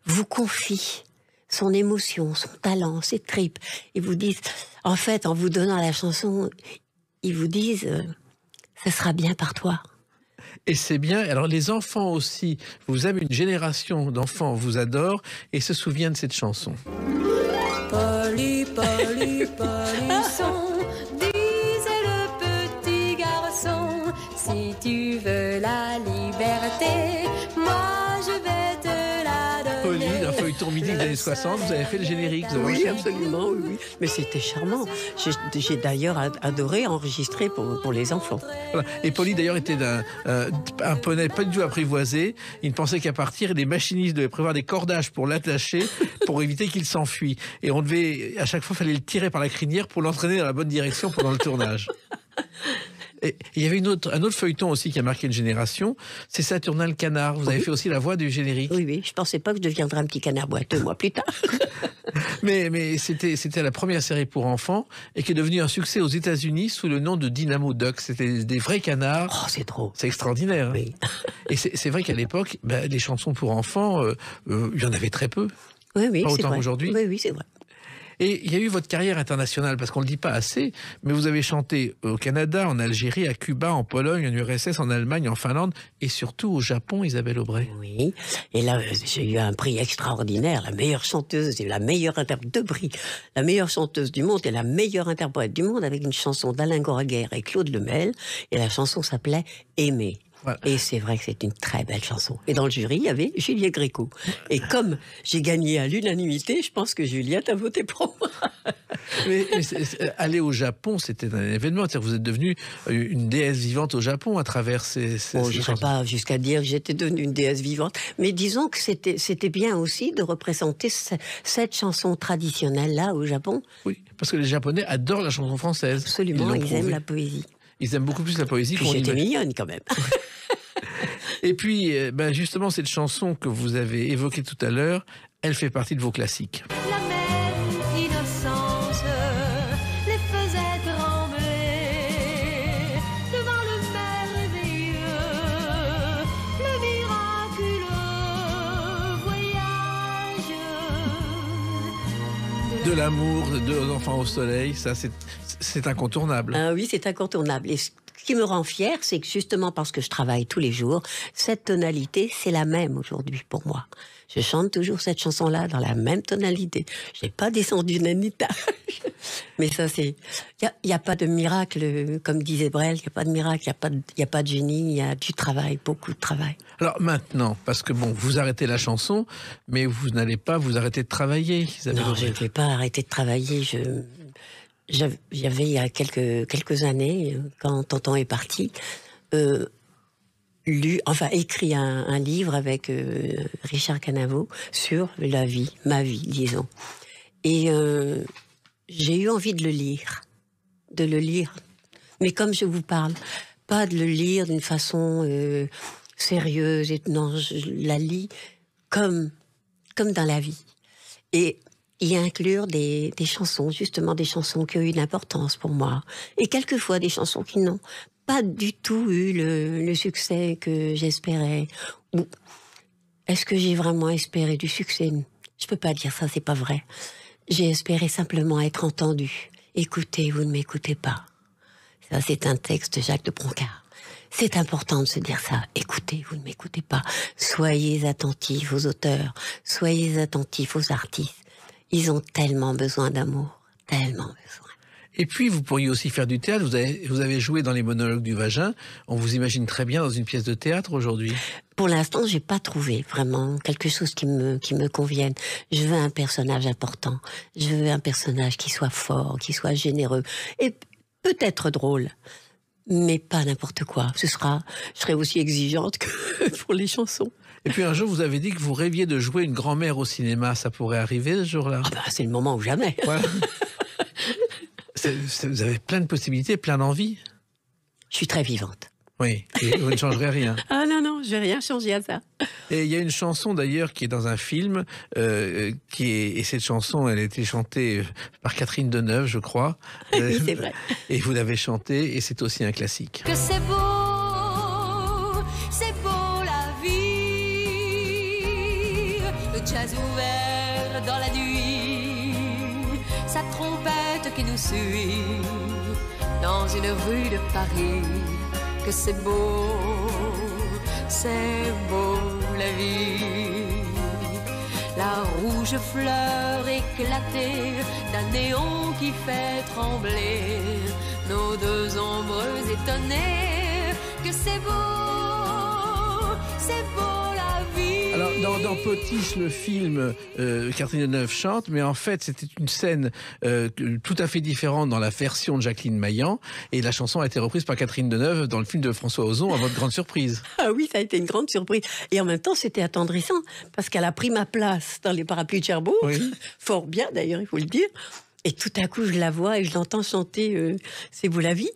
vous confie son émotion, son talent, ses tripes, et vous disent, en fait, en vous donnant la chanson, ils vous disent, ça sera bien par toi. Et c'est bien. Alors les enfants aussi, vous avez une génération d'enfants vous adorent et se souviennent de cette chanson. Polly, Polly, Polisson, disait le petit garçon, si tu veux la liberté, moi je vais te la donner. Polly, un feuilleton midi des années 60, vous avez fait le générique. Vous avez Oui, absolument, oui. Mais c'était charmant. J'ai d'ailleurs adoré enregistrer pour les enfants. Voilà. Et Polly d'ailleurs était un poney pas du tout apprivoisé. Il ne pensait qu'à partir et les machinistes devaient prévoir des cordages pour l'attacher pour éviter qu'il s'enfuit. Et on devait, à chaque fois, fallait le tirer par la crinière pour l'entraîner dans la bonne direction pendant le tournage. Et il y avait un autre feuilleton aussi qui a marqué une génération, c'est Saturnin le canard. Vous avez fait aussi la voix du générique. Oui, je pensais pas que je deviendrais un petit canard boiteux, moi, plus tard. mais c'était la première série pour enfants et qui est devenue un succès aux États-Unis sous le nom de Dynamo Ducks. C'était des vrais canards. Oh, c'est trop. C'est extraordinaire. Oui. Et c'est vrai qu'à l'époque, les chansons pour enfants, il y en avait très peu. Oui, pas c'est autant vrai. qu'aujourd'hui. Oui, c'est vrai. Et il y a eu votre carrière internationale, parce qu'on ne le dit pas assez, mais vous avez chanté au Canada, en Algérie, à Cuba, en Pologne, en URSS, en Allemagne, en Finlande, et surtout au Japon, Isabelle Aubray. Oui, et là, j'ai eu un prix extraordinaire, la meilleure chanteuse et la meilleure interprète, 2 prix, la meilleure chanteuse du monde et la meilleure interprète du monde, avec une chanson d'Alain Goraguer et Claude Lemel, et la chanson s'appelait « Aimer ». Voilà. Et c'est vrai que c'est une très belle chanson. Et dans le jury, il y avait Juliette Gréco. Et comme j'ai gagné à l'unanimité, je pense que Juliette a voté pour moi. Mais aller au Japon, c'était un événement. C'est-à-dire que vous êtes devenue une déesse vivante au Japon à travers ces je ne serais pas jusqu'à dire que j'étais devenue une déesse vivante. Mais disons que c'était bien aussi de représenter cette chanson traditionnelle-là au Japon. Oui, parce que les Japonais adorent la chanson française. Absolument, ils aiment la poésie. Ils aiment beaucoup plus la poésie qu'on j'étais mignonne quand même. Et puis, justement, cette chanson que vous avez évoquée tout à l'heure, elle fait partie de vos classiques. La même innocence les faisait trembler devant le merveilleux, le miraculeux voyage de l'amour, de 2 enfants au soleil, ça c'est incontournable. Ah oui, c'est incontournable. Et ce qui me rend fière, c'est que justement parce que je travaille tous les jours, cette tonalité, c'est la même aujourd'hui pour moi. Je chante toujours cette chanson-là dans la même tonalité. Je n'ai pas descendu d'un étage. Mais ça, c'est... Il n'y a pas de miracle, comme disait Brel, il n'y a pas de miracle, il n'y a pas de génie, il y a du travail, beaucoup de travail. Alors maintenant, parce que bon, vous arrêtez la chanson, mais vous n'allez pas vous arrêter de travailler, Isabelle. Non, je ne vais pas arrêter de travailler. J'avais il y a quelques années, quand tonton est parti, écrit un livre avec Richard Canaveau sur la vie, ma vie, disons. Et j'ai eu envie de le lire, mais comme je vous parle, pas de le lire d'une façon sérieuse. Non, je la lis comme dans la vie. Et y inclure des chansons, justement des chansons qui ont eu une importance pour moi. Et quelquefois des chansons qui n'ont pas du tout eu le succès que j'espérais. Ou est-ce que j'ai vraiment espéré du succès? Je peux pas dire ça, c'est pas vrai. J'ai espéré simplement être entendue. Écoutez, vous ne m'écoutez pas. Ça, c'est un texte de Jacques de Bronckart. C'est important de se dire ça. Écoutez, vous ne m'écoutez pas. Soyez attentifs aux auteurs. Soyez attentifs aux artistes. Ils ont tellement besoin d'amour. Tellement besoin. Et puis, vous pourriez aussi faire du théâtre. Vous avez joué dans les monologues du vagin. On vous imagine très bien dans une pièce de théâtre aujourd'hui. Pour l'instant, j'ai pas trouvé vraiment quelque chose qui me convienne. Je veux un personnage important. Je veux un personnage qui soit fort, qui soit généreux. Et peut-être drôle. Mais pas n'importe quoi. Je serai aussi exigeante que pour les chansons. Et puis un jour, vous avez dit que vous rêviez de jouer une grand-mère au cinéma. Ça pourrait arriver ce jour-là? Ah bah, c'est le moment ou jamais. Voilà. Vous avez plein de possibilités, plein d'envies. Je suis très vivante. Oui, et vous ne changerez rien. Ah non, je vais rien changer à ça. Et il y a une chanson d'ailleurs qui est dans un film, et cette chanson, elle a été chantée par Catherine Deneuve, je crois. Oui, c'est vrai. Et vous l'avez chantée, et c'est aussi un classique. Que c'est beau la vie. Le jazz ouvert dans la nuit, sa trompette qui nous suit dans une rue de Paris. Que c'est beau la vie. La rouge fleur éclatée d'un néon qui fait trembler nos deux ombres étonnées. Que c'est beau la vie. Alors, dans Potiche, le film, Catherine Deneuve chante, mais en fait, c'était une scène tout à fait différente dans la version de Jacqueline Maillan, et la chanson a été reprise par Catherine Deneuve dans le film de François Ozon, à votre grande surprise. Ah oui, ça a été une grande surprise. Et en même temps, c'était attendrissant, parce qu'elle a pris ma place dans les parapluies de Cherbourg, Oui. fort bien d'ailleurs, il faut le dire. Et tout à coup, je la vois et je l'entends chanter C'est beau la vie.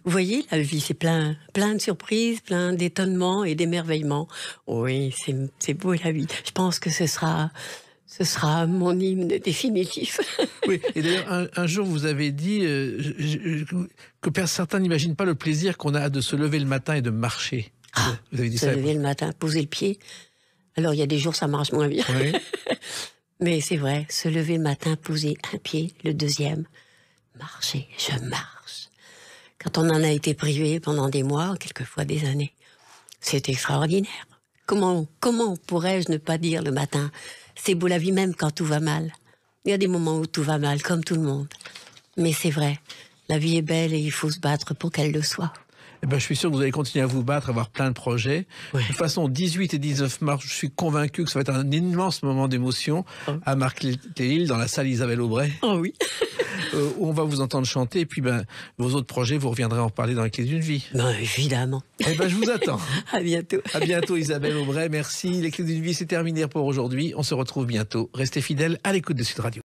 Vous voyez, la vie, c'est plein de surprises, plein d'étonnements et d'émerveillements. Oui, c'est beau la vie. Je pense que ce sera mon hymne définitif. Oui, et d'ailleurs, un jour, vous avez dit que certains n'imaginent pas le plaisir qu'on a de se lever le matin et de marcher. Vous avez dit Se ça. lever le matin, poser le pied. Alors, il y a des jours, ça marche moins bien. Oui. Mais c'est vrai, se lever le matin, poser un pied, le deuxième, marcher, je marche. Quand on en a été privé pendant des mois, quelquefois des années, c'est extraordinaire. Comment pourrais-je ne pas dire le matin, c'est beau la vie même quand tout va mal. Il y a des moments où tout va mal, comme tout le monde. Mais c'est vrai, la vie est belle et il faut se battre pour qu'elle le soit. Eh ben, je suis sûr que vous allez continuer à vous battre, à avoir plein de projets. Ouais. De toute façon, 18 et 19 mars, je suis convaincu que ça va être un immense moment d'émotion à Marc-les-Îles, dans la salle Isabelle Aubray, Oh oui. où on va vous entendre chanter. Et puis, vos autres projets, vous reviendrez en parler dans les clés d'une vie. Non, évidemment. Eh ben, je vous attends. À bientôt. À bientôt, Isabelle Aubray. Merci. Les clés d'une vie, c'est terminé pour aujourd'hui. On se retrouve bientôt. Restez fidèles à l'écoute de Sud Radio.